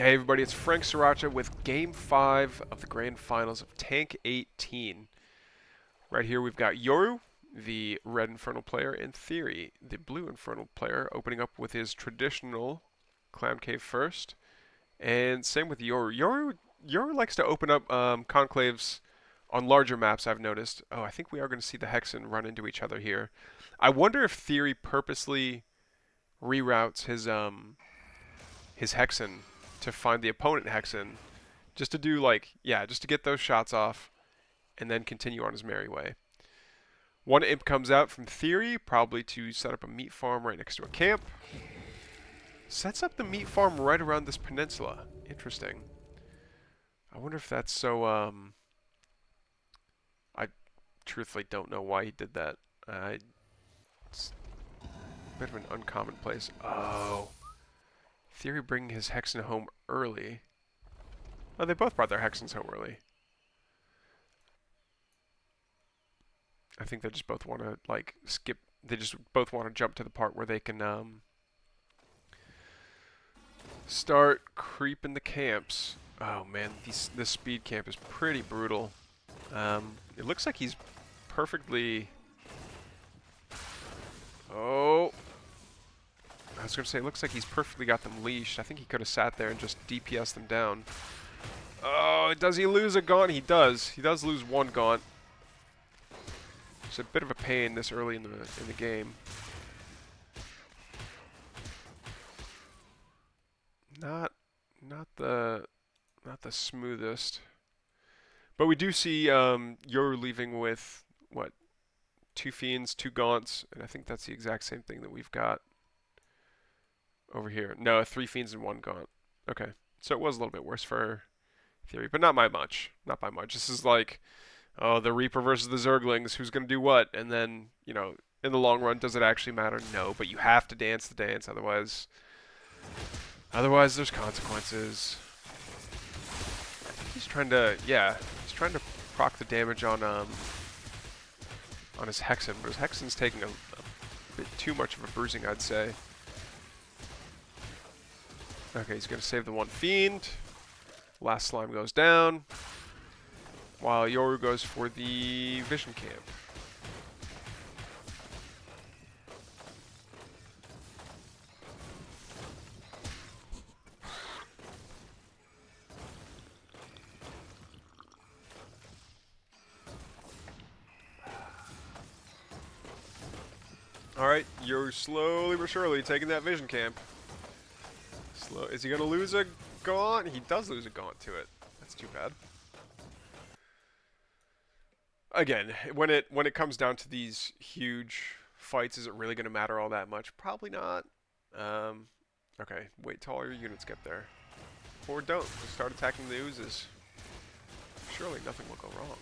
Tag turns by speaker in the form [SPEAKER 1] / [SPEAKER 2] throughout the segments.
[SPEAKER 1] Hey everybody, it's Frank Sriracha with Game 5 of the Grand Finals of TANC18. Right here we've got Yoru, the red Infernal player, and Theory, the blue Infernal player, opening up with his traditional Clown Cave first. And same with Yoru. Yoru likes to open up conclaves on larger maps, I've noticed. Oh, I think we are going to see the Hexen run into each other here. I wonder if Theory purposely reroutes his Hexen to find the opponent Hexen, just to do like, yeah, just to get those shots off and then continue on his merry way. One imp comes out from Theory, probably to set up a meat farm right next to a camp. Sets up the meat farm right around this peninsula. Interesting. I wonder if that's so, I truthfully don't know why he did that. It's a bit of an uncommon place. Oh. Theory bringing his Hexen home early. Oh, they both brought their Hexens home early. I think they just both want to like skip. They just both want to jump to the part where they can start creeping the camps. Oh man, this speed camp is pretty brutal. It looks like he's perfectly. Oh, I was gonna say it looks like he's perfectly got them leashed. I think he could have sat there and just DPS them down. Oh, does he lose a gaunt? He does. He does lose one gaunt. It's a bit of a pain this early in the game. Not the smoothest. But we do see Yoru leaving with what, 2 fiends, 2 gaunts, and I think that's the exact same thing that we've got over here. No, 3 fiends and 1 gaunt. Okay, so it was a little bit worse for Theory, but not by much. Not by much. This is like, oh, the Reaper versus the Zerglings, who's going to do what? And then, you know, in the long run, does it actually matter? No, but you have to dance the dance, otherwise there's consequences. He's trying to, yeah, he's trying to proc the damage on his Hexen, but his Hexen's taking a bit too much of a bruising, I'd say. Okay, he's going to save the 1 fiend. Last slime goes down, while Yoru goes for the vision camp. Alright, Yoru slowly but surely taking that vision camp. Is he going to lose a gaunt? He does lose a gaunt to it. That's too bad. Again, when it comes down to these huge fights, is it really going to matter all that much? Probably not. Okay, wait till all your units get there. Or don't. Just start attacking the oozes. Surely nothing will go wrong.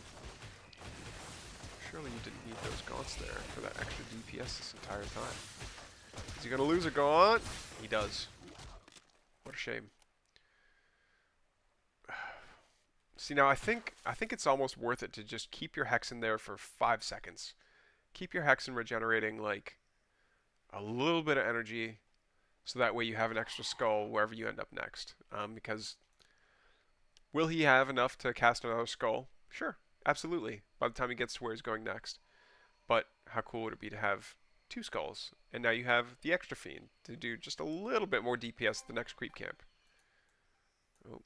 [SPEAKER 1] Surely you didn't need those gaunts there for that extra DPS this entire time. Is he going to lose a gaunt? He does. What a shame. See, now I think it's almost worth it to just keep your Hexen there for 5 seconds. Keep your Hexen regenerating like a little bit of energy, so that way you have an extra skull wherever you end up next. Because will he have enough to cast another skull? Sure, absolutely, by the time he gets to where he's going next. But how cool would it be to have 2 skulls, and now you have the extra fiend to do just a little bit more DPS at the next creep camp. Oh.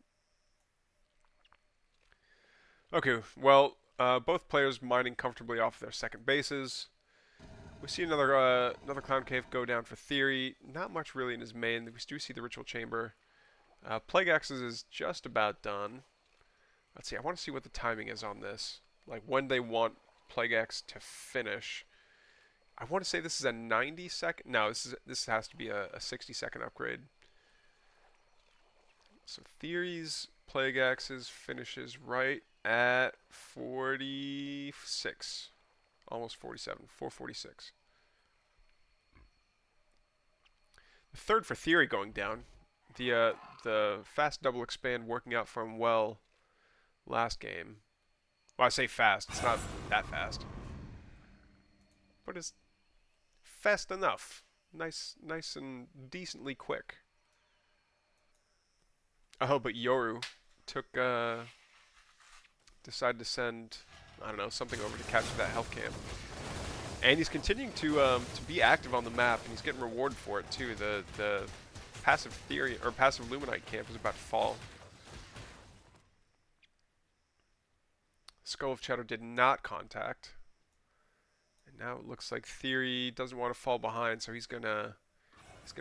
[SPEAKER 1] Okay, well, both players mining comfortably off their second bases. We see another Clown Cave go down for Theory. Not much really in his main. We do see the Ritual Chamber. Plague Axes is just about done. Let's see, I want to see what the timing is on this. Like when they want Plague Axe to finish. I want to say this is a 90-second. No, this has to be a 60-second upgrade. So Theory's Plague Axes finishes right at 46. Almost 47. 446. The third for Theory going down. The fast double expand working out from well last game. Well, I say fast. It's not that fast. But it's fast enough. Nice and decently quick. Oh, but Yoru took decided to send, I don't know, something over to capture that health camp. And he's continuing to be active on the map, and he's getting rewarded for it too. The passive theory or passive Luminite camp is about to fall. Skull of Shadow did not contact. And now it looks like Theory doesn't want to fall behind, so he's gonna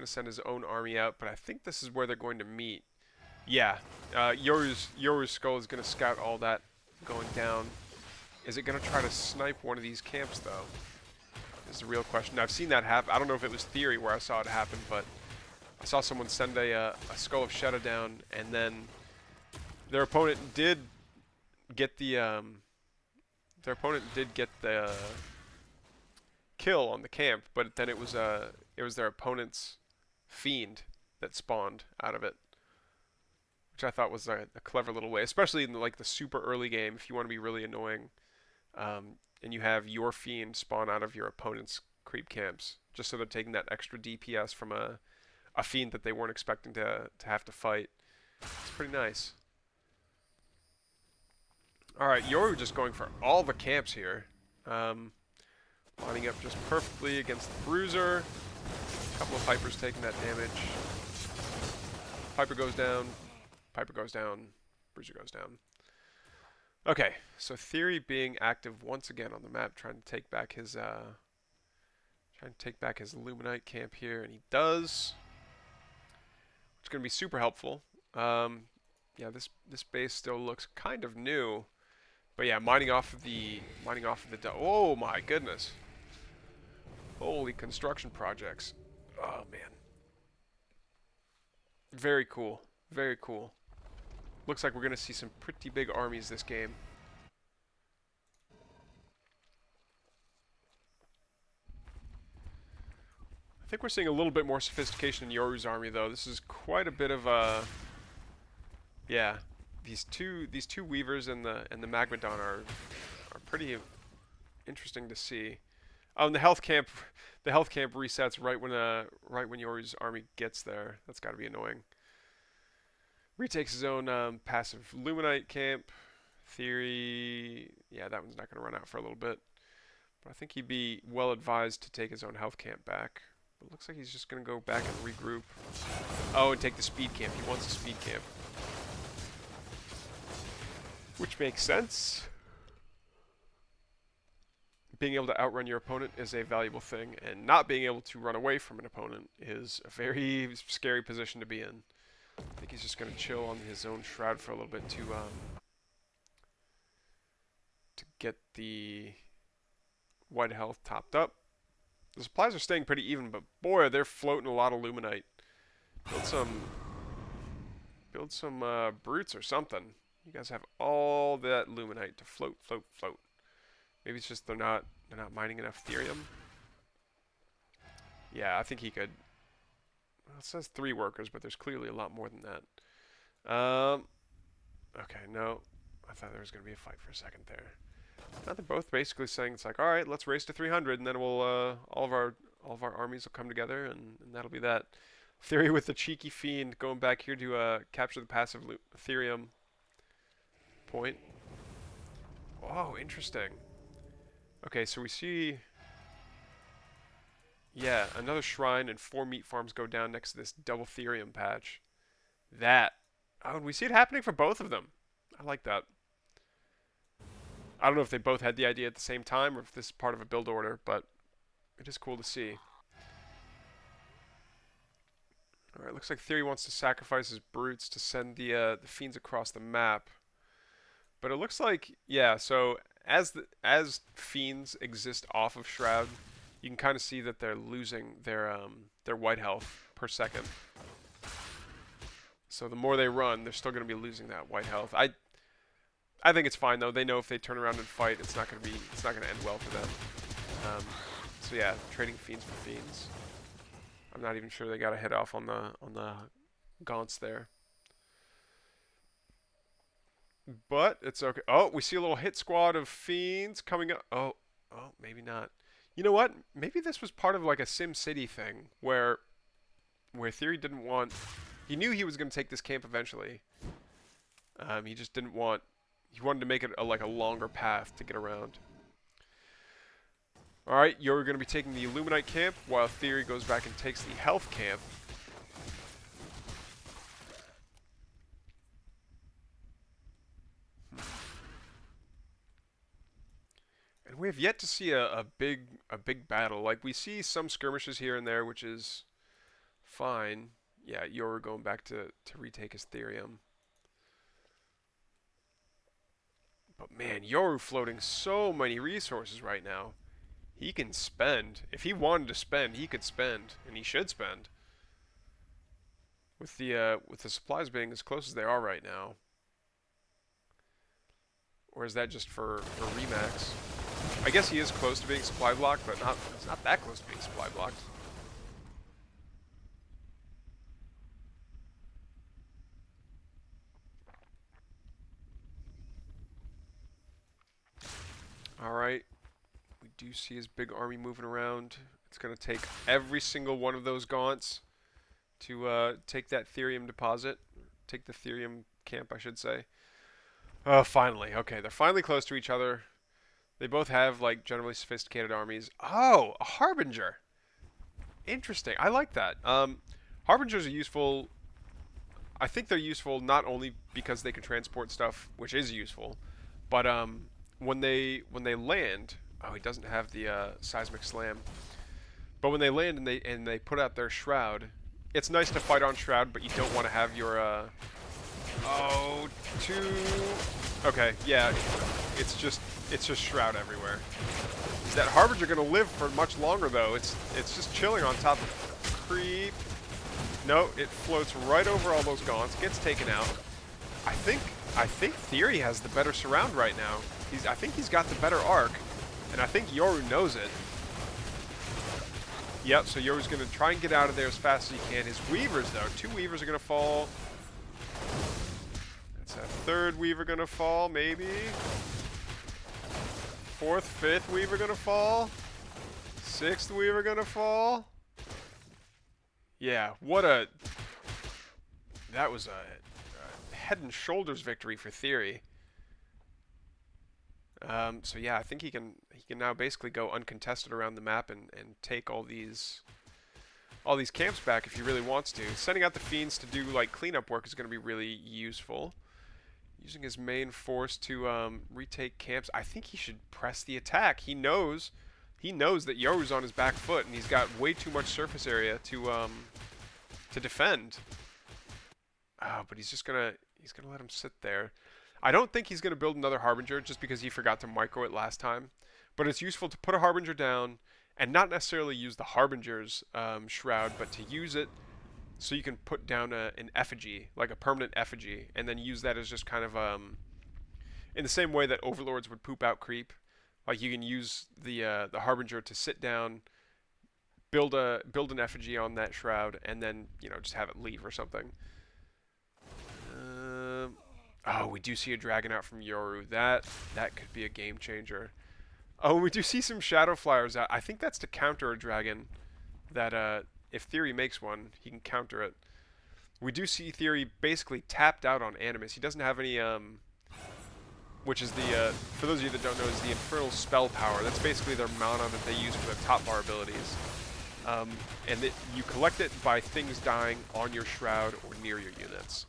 [SPEAKER 1] send his own army out. But I think this is where they're going to meet. Yeah, Yoru's Skull is gonna scout all that going down. Is it gonna try to snipe one of these camps though? Is the real question. I've seen that happen. I don't know if it was Theory where I saw it happen, but I saw someone send a Skull of Shadow down, and then their opponent did get the kill on the camp, but then it was their opponent's fiend that spawned out of it, which I thought was a clever little way, especially in like the super early game if you want to be really annoying, and you have your fiend spawn out of your opponent's creep camps, just so they're taking that extra DPS from a fiend that they weren't expecting to have to fight. It's pretty nice. Alright, Yoru just going for all the camps here. Lining up just perfectly against the Bruiser. A couple of Pipers taking that damage. Piper goes down. Piper goes down. Bruiser goes down. Okay, so Theory being active once again on the map, trying to take back his Luminite camp here, and he does. Which is going to be super helpful. Yeah, this base still looks kind of new. But yeah, mining off of the oh my goodness. Holy construction projects. Oh man. Very cool. Very cool. Looks like we're going to see some pretty big armies this game. I think we're seeing a little bit more sophistication in Yoru's army though. This is quite a bit of a yeah. These two weavers and the Magmadon are pretty interesting to see. The health camp resets right when Yoru's army gets there. That's got to be annoying. Retakes his own passive Luminite camp. Theory, yeah, that one's not going to run out for a little bit. But I think he'd be well advised to take his own health camp back. But it looks like he's just going to go back and regroup. Oh, and take the speed camp. He wants a speed camp. Which makes sense. Being able to outrun your opponent is a valuable thing, and not being able to run away from an opponent is a very scary position to be in. I think he's just going to chill on his own shroud for a little bit to get the white health topped up. The supplies are staying pretty even, but boy, they're floating a lot of Luminite. Build some brutes or something. You guys have all that Luminite to float. Maybe it's just they're not mining enough Therium. Yeah, I think he could. Well, it says 3 workers, but there's clearly a lot more than that. Okay, no. I thought there was going to be a fight for a second there. Now they're both basically saying it's like, all right, let's race to 300, and then we'll all of our armies will come together, and that'll be that. Theory with the cheeky fiend going back here to capture the passive Therium point. Oh, interesting. Okay, so we see, yeah, another shrine and 4 meat farms go down next to this double Therium patch. Oh, and we see it happening for both of them. I like that. I don't know if they both had the idea at the same time or if this is part of a build order, but it is cool to see. Alright, looks like Theory wants to sacrifice his brutes to send the fiends across the map. But it looks like, yeah, so as fiends exist off of Shroud, you can kind of see that they're losing their white health per second. So the more they run, they're still going to be losing that white health. I think it's fine though. They know if they turn around and fight, it's not going to end well for them. So yeah, trading fiends for fiends. I'm not even sure they got a hit off on the gaunts there. But it's okay. Oh, we see a little hit squad of fiends coming up. Oh, maybe not. You know what? Maybe this was part of like a Sim City thing where Theory didn't want He knew he was going to take this camp eventually. He just didn't want... He wanted to make it like a longer path to get around. Alright, you're going to be taking the Illuminite camp, while Theory goes back and takes the Health camp. And we have yet to see a big battle. Like, we see some skirmishes here and there, which is fine. Yeah, Yoru going back to retake his Therium. But man, Yoru floating so many resources right now. He can spend. If he wanted to spend, he could spend, and he should spend. With the supplies being as close as they are right now. Or is that just for Remax? I guess he is close to being supply blocked, but he's not that close to being supply blocked. Alright. We do see his big army moving around. It's going to take every single one of those gaunts to take that Therium deposit. Take the Therium camp, I should say. Oh, finally. Okay, they're finally close to each other. They both have, like, generally sophisticated armies. Oh, a Harbinger. Interesting. I like that. Harbingers are useful. I think they're useful not only because they can transport stuff, which is useful, but when they land... Oh, he doesn't have the seismic slam. But when they land and they put out their shroud, it's nice to fight on shroud, but you don't want to have your Okay, yeah, it's just shroud everywhere. Is that Harbinger gonna live for much longer though? It's just chilling on top of creep. No, it floats right over all those gaunts, gets taken out. I think Theory has the better surround right now. I think he's got the better arc. And I think Yoru knows it. Yep, so Yoru's going to try and get out of there as fast as he can. His Weavers, though. 2 Weavers are going to fall. That's a 3rd Weaver going to fall, maybe. 4th, 5th Weaver going to fall. 6th Weaver going to fall. Yeah, what a... That was a head and shoulders victory for Theory. So yeah, I think he can now basically go uncontested around the map and take all these camps back if he really wants to. Sending out the Fiends to do like cleanup work is going to be really useful. Using his main force to retake camps. I think he should press the attack. He knows that Yoru's on his back foot and he's got way too much surface area to defend. Oh, but he's gonna let him sit there. I don't think he's going to build another Harbinger just because he forgot to micro it last time. But it's useful to put a Harbinger down and not necessarily use the Harbinger's shroud, but to use it so you can put down an effigy, like a permanent effigy, and then use that as just kind of in the same way that Overlords would poop out creep. Like you can use the Harbinger to sit down, build an effigy on that shroud, and then just have it leave or something. Oh, we do see a dragon out from Yoru. That could be a game changer. Oh, we do see some shadow flyers out. I think that's to counter a dragon. That if Theory makes one, he can counter it. We do see Theory basically tapped out on Animus. He doesn't have any which is the for those of you that don't know, is the Infernal Spell Power. That's basically their mana that they use for their top bar abilities. And you collect it by things dying on your shroud or near your units.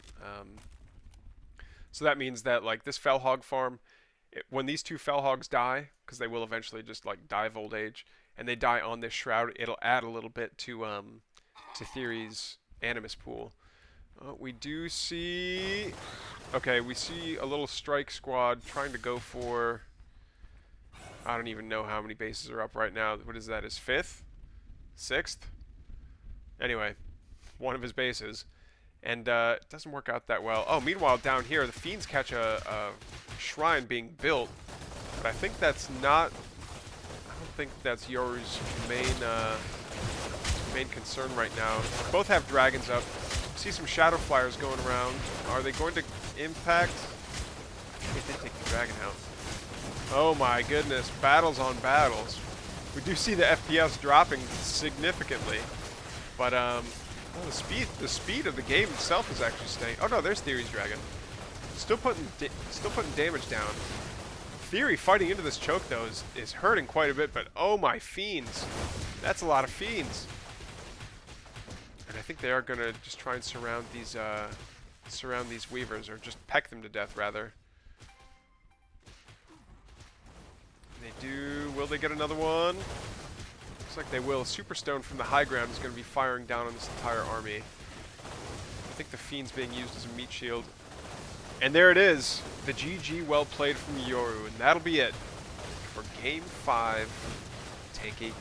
[SPEAKER 1] So that means that like this Felhog farm, when these 2 Felhogs die, because they will eventually just like die of old age, and they die on this shroud, it'll add a little bit to Theory's Animus pool. We do see, okay, we see a little strike squad trying to go for, I don't even know how many bases are up right now. What is that? His 5th, 6th? Anyway, one of his bases. And it doesn't work out that well. Oh, meanwhile, down here, the Fiends catch a shrine being built. But I think that's not... I don't think that's Yoru's main concern right now. Both have dragons up. See some shadow flyers going around. Are they going to impact? They did take the dragon out. Oh my goodness, battles on battles. We do see the FPS dropping significantly. But Oh, the speed of the game itself is actually staying. Oh no, there's Theory's dragon. Still putting damage down. Theory fighting into this choke though is hurting quite a bit, but oh my fiends, that's a lot of fiends. And I think they are gonna just try and surround these weavers, or just peck them to death rather. They do. Will they get another one? Looks like they will. Superstone from the high ground is going to be firing down on this entire army. I think the Fiend's being used as a meat shield. And there it is. The GG well played from Yoru. And that'll be it for Game 5, Tank 18.